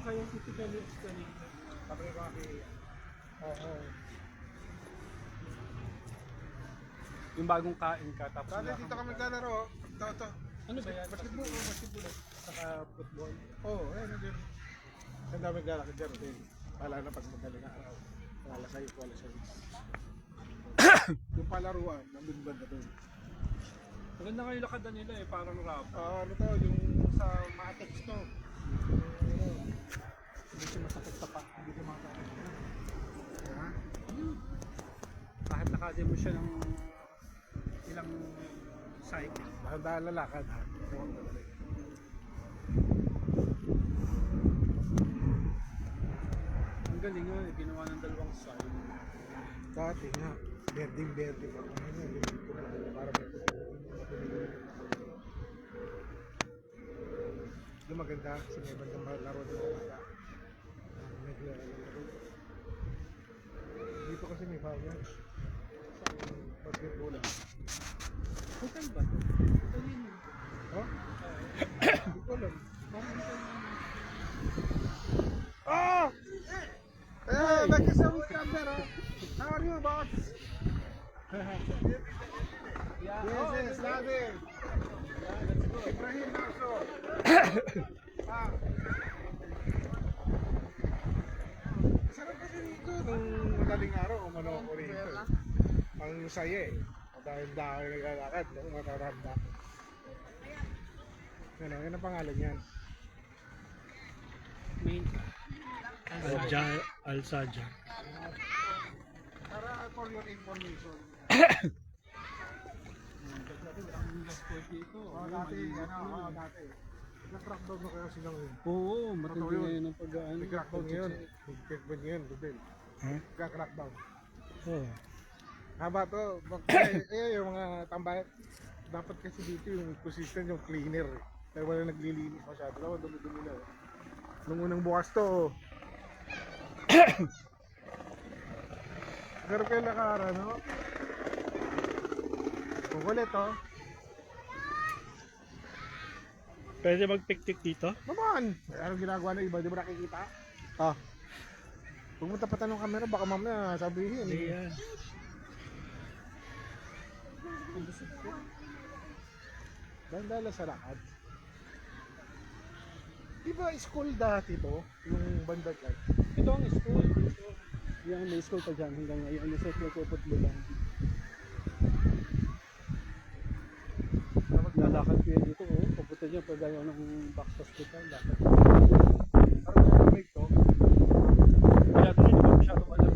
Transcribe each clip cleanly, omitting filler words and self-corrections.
kaya typically explain. Sabi ko kami, oo. Yung bagong kain ka, tapos Dati dito kami naglalaro. Ito. Ano ba yan? Basketball, basketball. Saka football. Oo, ayun din. Ang dami naglalakad dyan din. Wala na pag madaling araw. Wala sa'yo, wala sa'yo. Yung palaruan, nandun banda doon. Maganda nga yung lakad nila eh, parang rap. Ano to, yung sa Matex to. Hindi siya masakit sa pa. Hindi ko makakakit. Ha? Kahit nakadin mo siya ng ilang cycle. Dahan-dahan lalakad ha. Ang galing nga eh, ginawa ng dalawang side. Dati nga, berding-berde pa. Ano yun, dito na. Para may yung maganda sa may bandang laro ng mga bata. Naglalaro. Dito kasi may foul. Sa basketball. Hotel ba ito? Hotel yun eh. Oh? Hindi ko alam. Parang hotel yun. Oh! Thank you so much, Camera. How are you, boss? Yeah. Yes, Nadir. Ibrahim also. Sarap kasi dito nung madaling araw umano ako rito. Ang saya eh. Dahil dahil naglalakad nung mataranda. Ano, yan ang pangalan yan. Main. Al-Sajja. Para for your information. Dati. Nag-crackdown na kaya sila ngayon. Oo, matindi Totoo yun. ngayon ang pag-ano. Nag-crackdown ngayon. Nag-crackdown ngayon, Rubel. Huh? Nag-crackdown. Oh. Haba to. Yung mga tambay. Dapat kasi dito yung position yung cleaner. Kaya wala naglilinis masyado. Dapat dumi-dumi na. Nung unang bukas to. Pero kayo nakara, no? Kukulit, oh. Pwede mag-picnic dito? Naman! Anong ginagawa ng iba? Di ba nakikita? Ah. Huwag mo tapatan ng camera, baka mamaya sabihin. Hindi yan. Dandala sa lakad. Di ba school dati to? Yung banda dyan? Ito ang school. Yung may school pa dyan hanggang ngayon. Yung set na football lang. Lalakad ko yan dito. Oh. Papunta dyan pag ayaw ng box hospital. Lakad. Parang nag-break to. Kaya ito hindi ba masyado alam.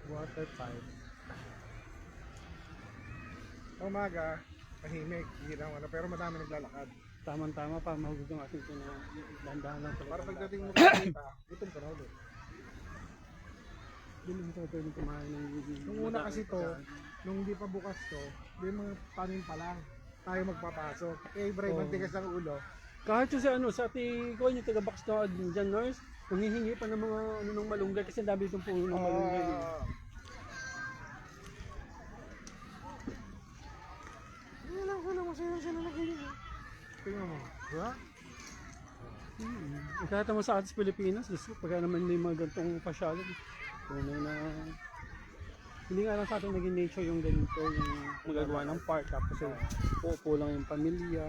Water pipe. Sa umaga, tahimik, hindi na ano, pero madami naglalakad. Tama-tama pa mahugog ang ating dandahan lang pala. Para pagdating mo kakita, gutom ka na ulit. Hindi mo ito pwedeng kumain ng... Nung una kasi to, nung hindi pa bukas to, may mga tanim pa lang. Tayo magpapasok. Eh, Ibrahim, Oo. ang tigas ng ulo. Kahit yung sa ano, sa ati ko yung taga-box na dyan, nurse, nanghihingi pa ng mga ano ng malunggay kasi ang dami itong puno ng malunggay. Alam ko lang, masaya siya na nag-iing. Tingnan mo. Diba? Kahit naman sa atin sa Pilipinas, pagka naman may mga gantong pasyalan, tunay na hindi nga lang sa atin naging nature yung ganito, yung magagawa ng park, tapos uupo lang yung pamilya.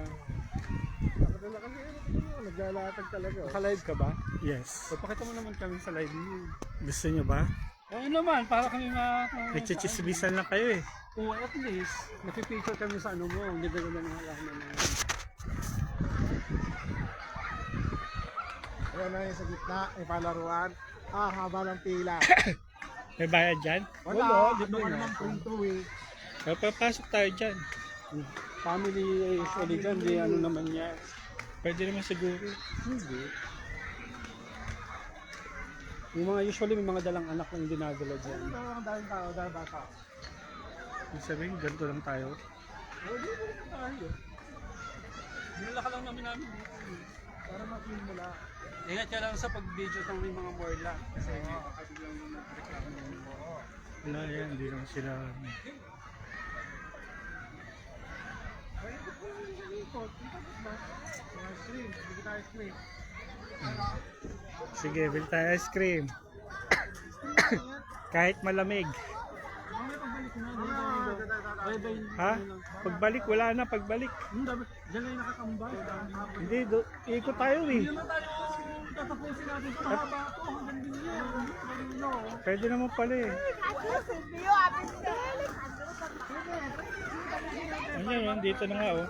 Nakadala kasi, naglalatag talaga. Naka-live ka ba? Yes. So, pakita mo naman kami sa live niyo. Gusto nyo ba? Oo naman, para kami Nagchichismisan lang kayo eh. Oo, at least, napipicture kami sa ano mo, ang ganda-ganda ng halaman na Ayan na yung sa gitna, may palaruan. Haba ng pila. May bayad dyan? Wala, Ano libre ka na. naman free to eh. Pero papasok tayo dyan. Family usually dyan, di ano naman yan. Pwede naman siguro. Hindi. Yung mga usually may mga dalang anak lang dinadala dyan. Ano ang daming tao, dahil bata. Ibig sabihin, ganito lang tayo. Hindi mo rin tayo. Dinala ka lang namin dito. Para ma-clean mo lang. Ingat ka lang sa pag-video ng may mga morla. Kasi baka biglang nagreklamo mo. Wala yan, hindi naman sila po. Mga screen. Hindi tayo screen. Sige, bil tayo ice cream. Kahit malamig. Mamaya pagbalik na. Bye-bye. Ha? Pagbalik, wala na pagbalik. Diyan lang yung nakakambay. Hindi, ikot tayo eh. Hindi naman tayo tatapusin natin. Ito mahaba ito. Hanggang din yan. Pwede naman pala eh. Ano yun, dito na nga oh.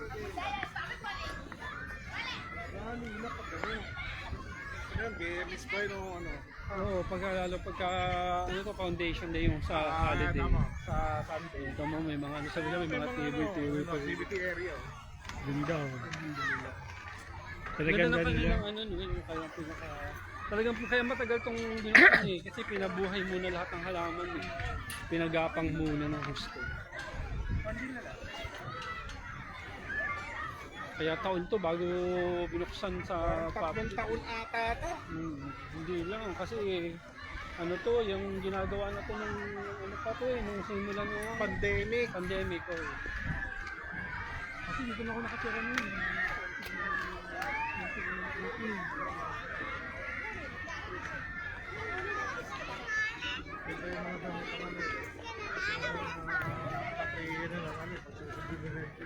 Ayan, BMX pa yun o ano. Oo, lalo pagka ano to, foundation day yung sa holiday. tama. Sa Sunday. Ito mo, may mga ano sabi na, may mga table pa rin. activity area. Ganda oh. Talagang Talagang ganda ganda. ng ano no, yung kaya pinaka talagang kaya matagal tong binuksan eh kasi pinabuhay muna lahat ng halaman eh. Pinagapang muna ng gusto. Kaya taon to bago binuksan sa Tatlong public. taon ata ito. Hindi lang kasi ano to, yung ginagawa na to ng ano pa to eh, nung simulan ng pandemic oh. Kasi dito na ako nakatira nun. Ito yung mga gamit ng ano. Patay na lang ano. Pagsusunod na ito.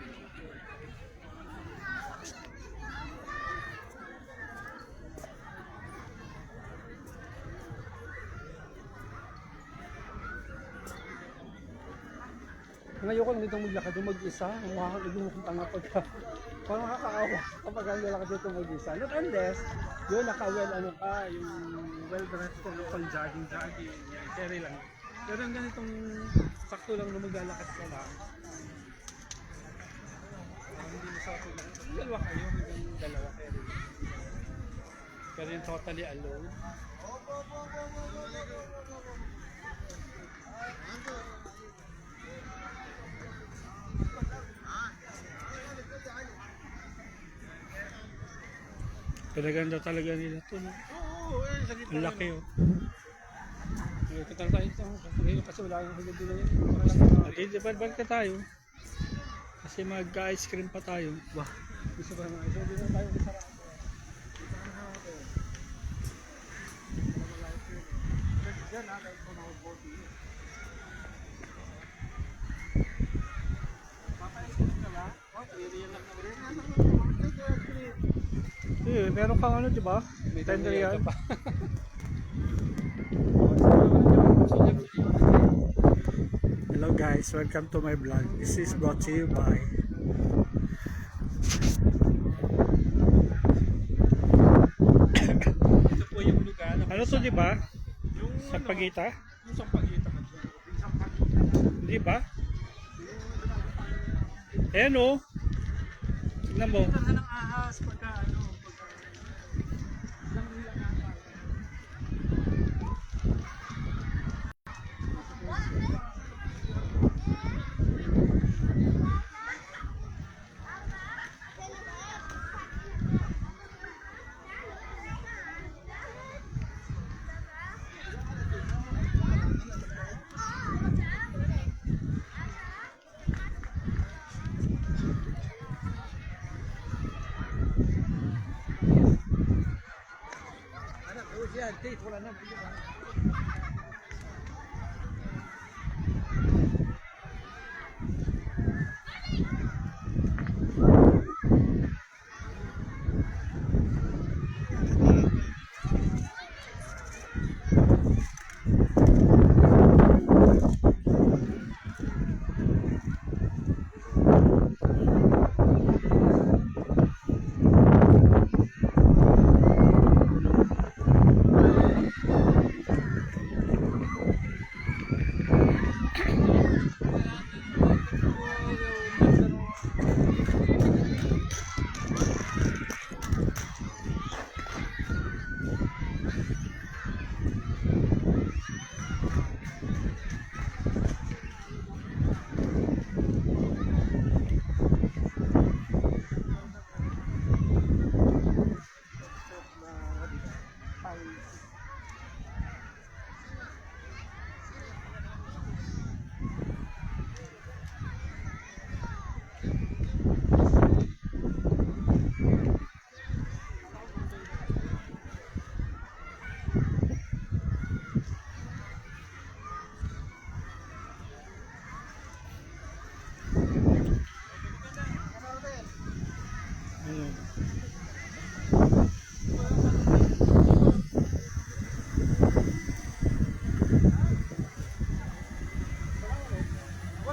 Ngayon ko lang dito maglakad yung mag-isa, mukha kang nagmumukhang tanga pagka parang nakakaawa kapag ang lalakad dito mag-isa. Not unless, yun naka-well ano ka, yung well-dressed for local jogging. Yan, carry lang. Pero ang ganitong sakto lang na maglalakad ka lang. Hindi mo sa ako lang. Dalawa kayo, hanggang dalawa carry. Pero yung totally alone. Pinaganda talaga nila to. No? Oo, sa gitna. Ang laki oh. Ito tayo ito. Ngayon kasi wala yung hagad din yun. Hindi, balik na tayo. Kasi mag-ice cream pa tayo. Wah, gusto ba naman ito? Hindi na tayo kasarap. Diyan ha, kahit kung ako 40. Papaisip ka ba? Area lang na rin. Eh, meron kang ano, di ba? May Tender yan. pa. Hello guys, welcome to my vlog. This is brought to you by Ito po yung lugar. ano to, di ba? Yung Sa Pagita? Yung sa Pagita ka dyan. Di ba? Ayan oh. Tignan mo. Ito ng ahas pagka ano. Lang nilang ahas.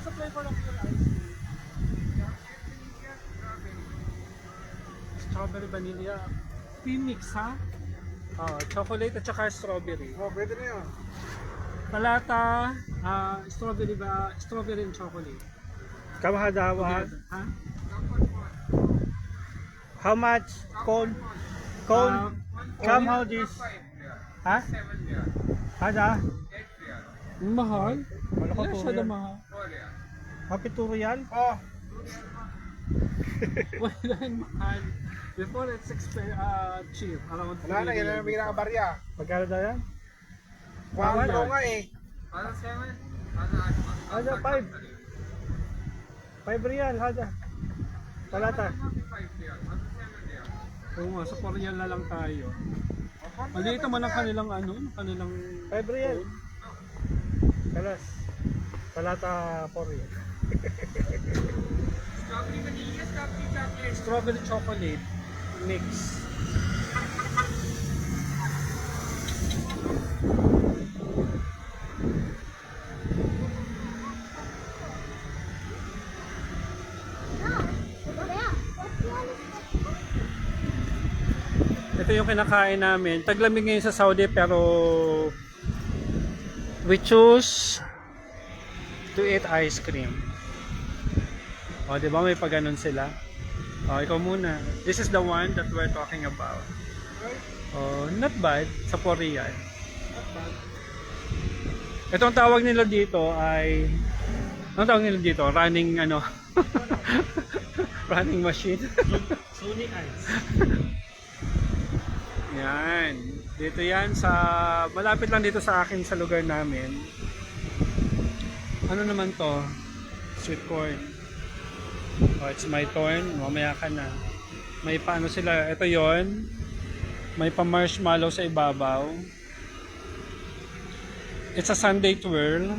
What's the flavor of your ice cream? Strawberry vanilla. Pimix ha? Oh, chocolate at saka strawberry. Oh, pwede na yun. Palata, strawberry ba? Strawberry and chocolate. Kamahada, Ha? how much? Cone? Cone? Come how this? Ha? Hada? Mahal? Wala ko Yes, to siya yan. mahal. Happy to real? Oh, Wala yung mahal. Before it's cheap. Around wala na, yan na may nakabarya. Magkano daw yan? Kuhaan ko nga eh. Hada, 5. 5 real, hada. Palata. Oo nga, sa Korean na lang tayo. Maliit naman ang kanilang kanilang 5 real. Kalas. Palata 4 real. strawberry chocolate mix. Ito yung kinakain namin. Taglamig ngayon sa Saudi pero we choose to eat ice cream. O, di ba may pag-ganon sila? O, ikaw muna. This is the one that we're talking about. Oh, not bad sa 4 real. Ito ang tawag nila dito ay running running machine. Sony ice. Yan. Dito yan sa malapit lang dito sa akin sa lugar namin. Ano naman to? Sweet corn. Oh, it's my turn. Mamaya ka na. May paano sila. Ito yon. May pa marshmallow sa ibabaw. It's a sundae twirl.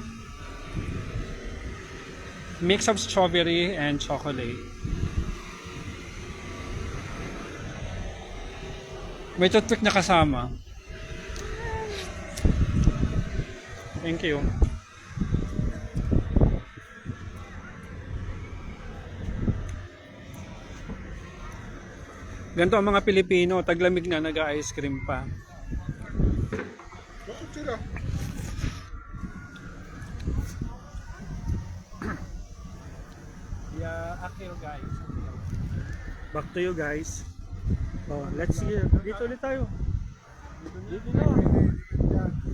Mix of strawberry and chocolate. May toothpick na kasama. Thank you. Ganito ang mga Pilipino, taglamig na nag-ice cream pa. Bakit sila? Yeah, akil guys. Back to you guys. Oh, let's see. Dito ulit tayo. Dito na.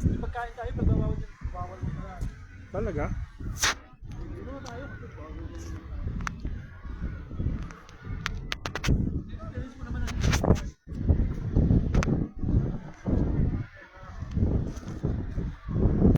May pagkain tayo, bawal mo na. Talaga? Dito na tayo. Dito mo naman